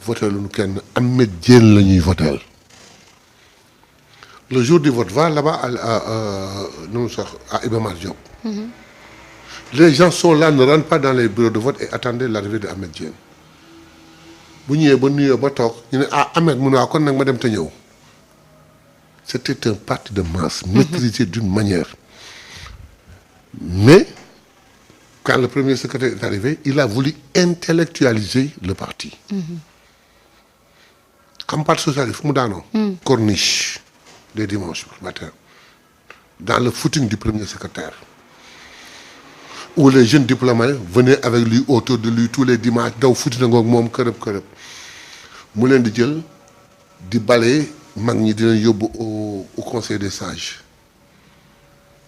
voté lu kenn Ahmed Diène la ñuy voté. Le jour du vote, va là-bas à Iba Mar Diop. Les gens sont là, ne rentrent pas dans les bureaux de vote et attendent l'arrivée de Ahmed Diène. Bu ñëwee ba nuyoo ba toog ñu ne Ahmed mu ne waaw kon nag ma dem te ñëw. C'était un parti de masse, maîtrisé d'une manière. Mais quand le premier secrétaire est arrivé, il a voulu intellectualiser le parti. Comme parti socialiste, mu daanoo. Corniche des dimanches matin. Dans le footing du premier secrétaire. Où les jeunes diplomates venaient avec lui, autour de lui, tous les dimanches, daw footing ngoog moom kërëb. Mu leen di jël di balayer mag ñi di leen yóbbu au conseil des sages.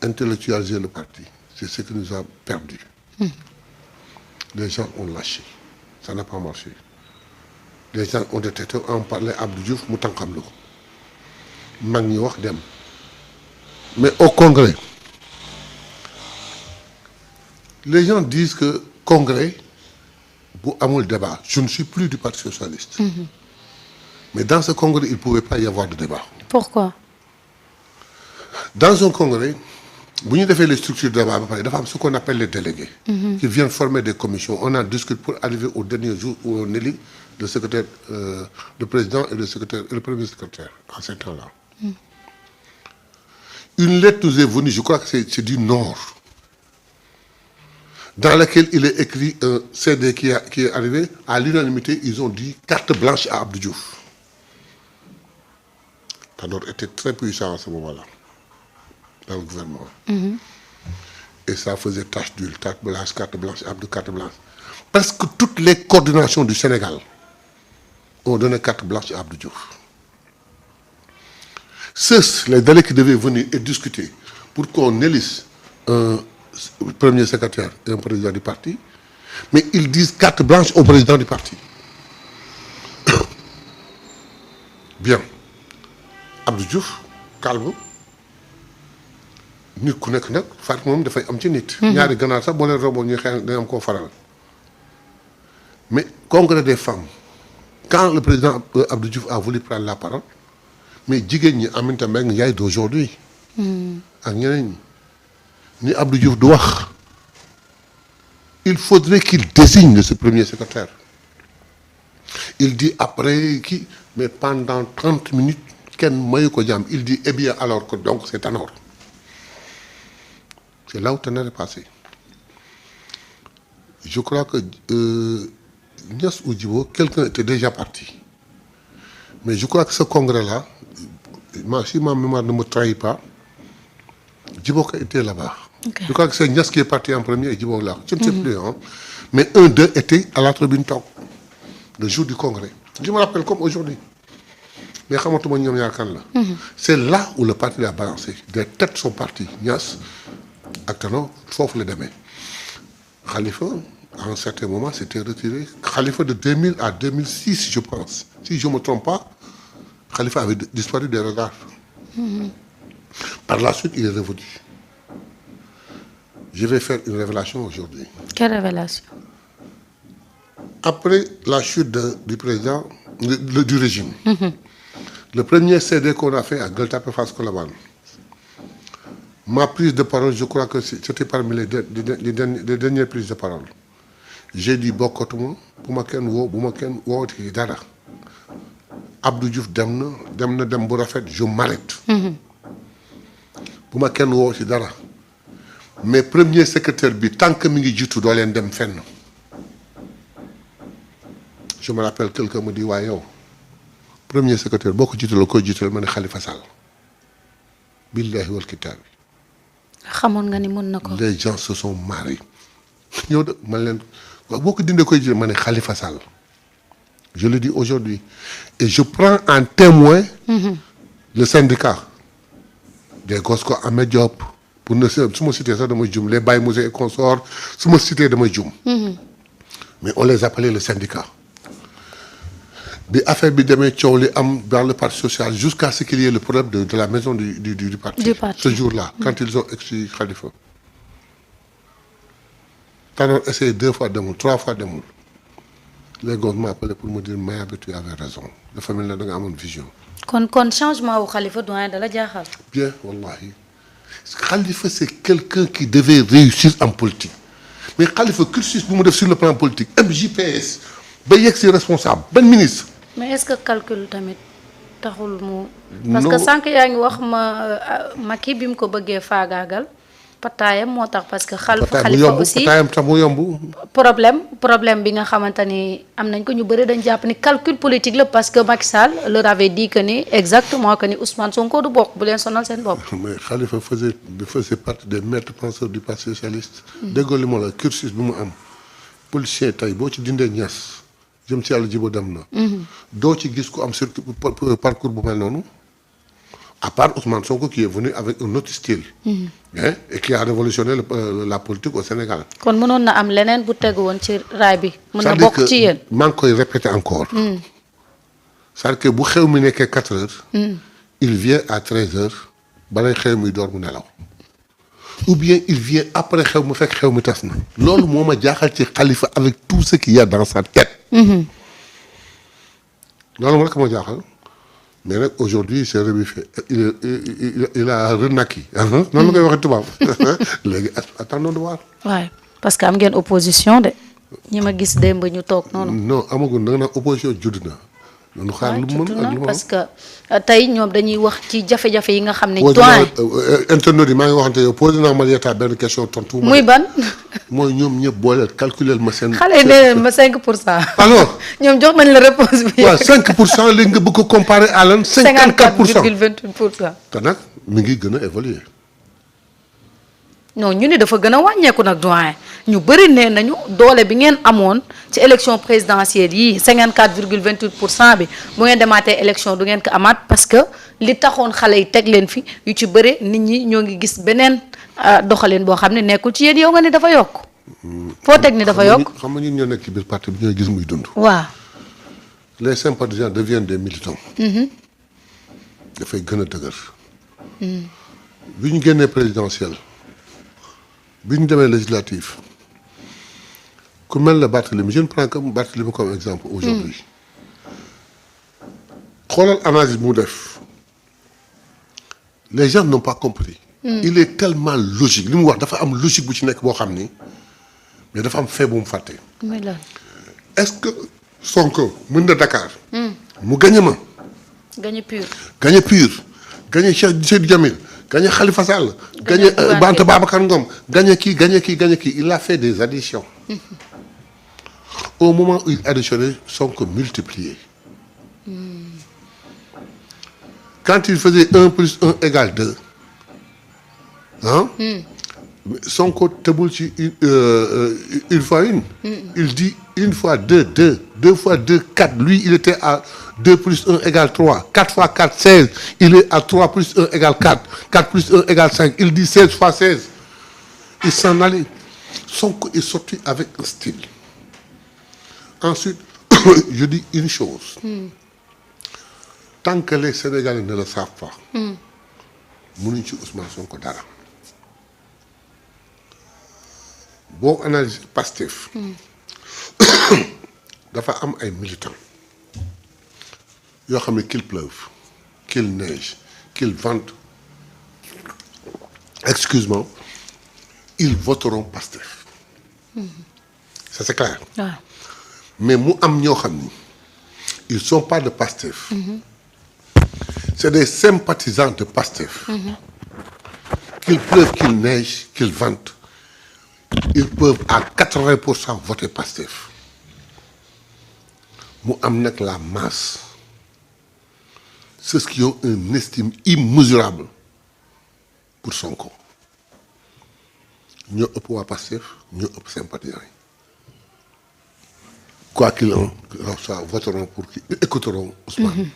Intellectualiser le parti. C'est ce qui nous a perdu. Les gens ont lâché. Ça n'a pas marché. Les gens ont détecté, on parlait Abdou Diouf, mu tànqam lu ko. Mag ñi wax dem. Mais au congrès, les gens disent que congrès, bu amul débat. Je ne suis plus du Parti socialiste. Mais dans ce congrès, il ne pouvait pas y avoir de débat. Pourquoi? Dans un congrès, bu ñu defee les structures de débat ba pare dafa am ce qu'on appelle les délégués. Qui viennent former des commissions. On en discute pour arriver au dernier jour où on élit le secrétaire, le président et le premier secrétaire en ces temps-là. Une lettre nous est venue, je crois que c'est du Nord, dans laquelle il est écrit un CD qui est arrivé. À l'unanimité, ils ont dit carte blanche à Abdou Diouf. Tanor était très puissant à ce moment-là, dans le gouvernement. Et ça faisait tache d'huile, carte blanche, Abdou, carte blanche. Parce que toutes les coordinations du Sénégal ont donné carte blanche à Abdou Diouf. Les délégués qui devaient venir et discuter pour qu'on élise un premier secrétaire et un président du parti, mais ils disent carte blanche au président du parti. Bien. Abdou Diouf, calme. Nit ku nekk nag faat moom dafay am ci nit. ñaari ganaar sax boo leen roboo ñuy xeex dañu am koo faral. Mais congrès des femmes, quand le président Abdou Diouf a voulu prendre la parole, mais jigéen ñi Aminata Mbengue Ndiaye d'aujourd'hui ak ñeneen ñi ni Abdou Diouf du wax, il faudrait qu'il désigne ce premier secrétaire. Il dit après qui, mais pendant 30 minutes kenn mayu ko jàmm. Il dit eh bien alors que donc c'est Tanor. C'est là où Tanor est passé. Je crois que Niass ou Djibo, quelqu'un était déjà parti. Mais je crois que ce congrès-là, si ma mémoire ne me trahit pas, Djibo était là-bas. Okay. Je crois que c'est Niass qui est parti en premier et Djibo là. Je ne sais plus. Hein. Mais un d'eux était à la tribune Talk, le jour du congrès. Je me rappelle comme aujourd'hui. Mais c'est là où le parti a balancé. Des têtes sont parties. Niass, Actano, sauf les demain. Khalifa, à un certain moment, s'était retiré. Khalifa de 2000 à 2006, je pense. Si je ne me trompe pas, Khalifa avait disparu des radars. Par la suite, il est revenu. Je vais faire une révélation aujourd'hui. Quelle révélation? Après la chute du président, du régime, le premier CD qu'on a fait à Gueule-Tapée Fass Colobane, ma prise de parole, je crois que c'était parmi les dernières prises de parole. J'ai dit bokkatuma bu ma kenn woo bu ma kenn woowati dara Abdou Diouf dem bu rafet, je m'arrête. Bu ma kenn woowati dara mais premier secrétaire bi tant que mi ngi jiitu doo leen dem fenn. Je me rappelle quelqu'un me dit waaye yow premier secrétaire boo ko jiitaloo koy jiital ma ne Khalifa Sall. Billahi wal kitaabi. xamoon nga ni mën na ko. Les gens se sont marrés. yow de man leen boo ko dindee koy jiital ma ne Khalifa Sall. Je le dis aujourd'hui et je prends en témoin le syndicat des Gosco Ahmed Diop pour ne su ma cité ça damay jum les Baye Moussé et consorts su ma cité damay jum. Mais on les appelait le syndicat. Bi affaire bi demee coow li am dans le parti social jusqu'à ce qu'il y ait le problème de la maison du parti. Ce jour-là, quand ils ont exclu Khalifa. Tanor essayé 2 fois demul 3 fois demul. les gosses m'ont appelé pour me dire Mayabé tu avais raison dafa mel ne da nga amoon vision. kon changement wu Khalifa doyen dala jaaxal. bien wallahi Khalifa c'est quelqu'un qui devait réussir en politique mais Khalifa cursus bu mu def sur le plan politique MJPS ba yegg si responsable ban ministre. mais est-ce que calcul tamit taxul mu. parce que sànq yaa ngi wax Macky bi mu ko bëggee faagaagal pataayam moo tax parce que. Khalifa aussi pataayam tax mu yomb. problème bi nga xamante ni am nañ ko ñu bëri dañ jàpp ni calcul politique la parce que Macky Sall leur avait dit que ni exactement que ni Ousmane Sonko du bokk bu leen sonal seen bopp. mais Khalifa faisait partie des maîtres penseurs du parti socialiste. déggoo li ma la cursus bi mu am policier tey boo ci dindee ñas jëm ci yàlla jibo dem na. doo ci gis ku am parcours bu mel noonu. à part Ousmane Sonko qui est venu avec un autre style. Et qui a révolutionné la politique au Sénégal. kon mënoon na am leneen bu tegu woon ci raay bi. mën na bokk ci yéen maa ngi koy répéter encore. c'est-à-dire que bu xew mi nekkee 4 heures. il vient à 13 heures balay xew mi door mu nelaw. ou bien il vient après xew mi fekk xew mi tas na. loolu moo ma jaaxal ci Khalifa avec tout ce qu'il y a dans sa tête. loolu moo rek moo jaaxal. mais nag aujourd'hui c'est rebuffé il a renaquis noonu la koy waxee tubaab léegi attendons de voir. waaw parce que am ngeen opposition de ñi ma gis démb ñu toog noonu. non amagul da nga naan opposition judd na. nu xaar lu mu mën ak lu mu parce que tey ñoom dañuy wax ci jafe-jafe yi nga xam ne. internautes yi maa ngi waxante yow posé naa Marieta benn question tontu. muy ban. mooy ñoom ñëpp booleel calculer ma seen. xale yi nee ma 5%. alors ñoom jox nañ la réponse bi. waaw 5% léegi nga bëgg ko comparer à lan. 54% 54,28%. te nag mi ngi gën a évoluer. non ñu ne dafa gën a wàññeeku nag doyen ñu bëri nee nañu doole bi ngeen amoon ci élection présidentielle yii 54,28% bi bu ngeen demaatee élection du ngeen ko amaat parce que li taxoon xale yi teg leen fi yu ci bëri nit ñi ñoo ngi gis beneen doxalin boo xam ne nekkul ci yéen yow nga ni dafa yokk. foo teg ni dafa yokk xam nga ñun ñoo nekk ci biir parti bi ñooy gis muy dund. waaw. les sympathisants deviennent des militants. dafay gën a dëgër. bi ñu génnee présidentielle. bi ñu demee législative ku mel ne Barthélémy je ne prends que Barthélémy comme exemple aujourd'hui xoolal analyse bu mu def les gens n'ont pas compris. il est tellement logique li mu wax dafa am logique bu ci nekk boo xam ni mais dafa am fait bu mu fàtte. est-ce que Sonko mën na Dakar. mu gagné ma. gagné pur. gagné Cheikh Seydou Djamil. gagné Khalifa Sall. gagné Anta Babacar Ngom. gagné kii. Il a fait des additions. Au moment où il additionnait, Sonko multiplié. Quand il faisait 1 plus 1 égale 2, Sonko teboul ci une fois une. Il dit une fois 2, 2. 2 fois 2, 4. Lui, il était à 2 plus 1 égale 3. 4 fois 4, 16. Il est à 3 plus 1 égale 4. 4 plus 1 égale 5. Il dit 16 fois 16. Il s'en allait. Sonko est sorti avec un style. Ensuite, je dis une chose. Tant que les Sénégalais ne le savent pas, mënuñ ci Ousmane Sonko dara. Boo analyser Pastef dafa am ay militants yoo xam ne qu'il pleuve qu'il neige qu'il vente excuse-moi ils voteront Pastef. Ça c'est clair. Mais mu am ñoo xam ni ils sont pas de Pastef. C'est des sympathisants de Pastef. Qu'il pleuve qu'il neige qu'il vente ils peuvent à 80% voter Pastef. mu am nag la masse ceux qui ont une estime immesurable pour Sonko ñoo ëpp waa Pastef ñoo ëpp sympathisants yi quoi qu'il en soit voteront pour qui écouteront Ousmane.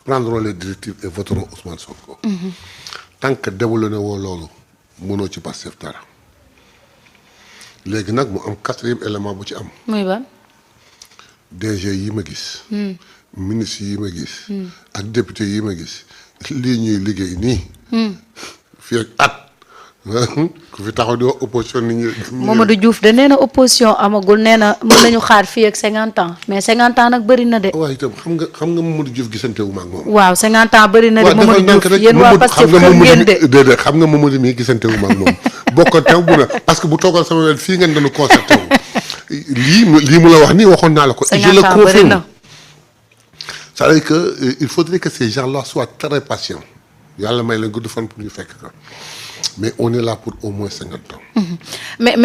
Prendront les directives et voteront Ousmane Sonko. Tant que développé woo loolu mënoo ci Pastef dara léegi nag mu am 4e élément bu ci am. muy ban. DG yi ma gis. ministre yi ma gis. ak député yi ma gis lii ñuy liggéey nii. fii ak at ku fi taxaw di wax opposition nit ñi. Mamadou Diouf de nee na opposition amagul nee na mën nañu xaar fii ak 50 ans mais 50 ans nag bëri na de. waaw itam xam nga Mamadou Diouf gisante wu ma ak moom. waaw 50 ans bëri na de Mamadou Diouf yéen waa Pastef kër ngeen de. déedéet xam nga Mamadou mii gisante wu ma ak moom bokkoon teew bu na parce que bu toogal sama wet fii ngeen doon concerté wu lii mu la wax nii waxoon naa la ko. je le confirme. c'est-à-dire que il faudrait que ces gens-là soient très patients yàlla may leen gudd fan pour ñu fekk ko mais on est là pour au moins 50 ans. mais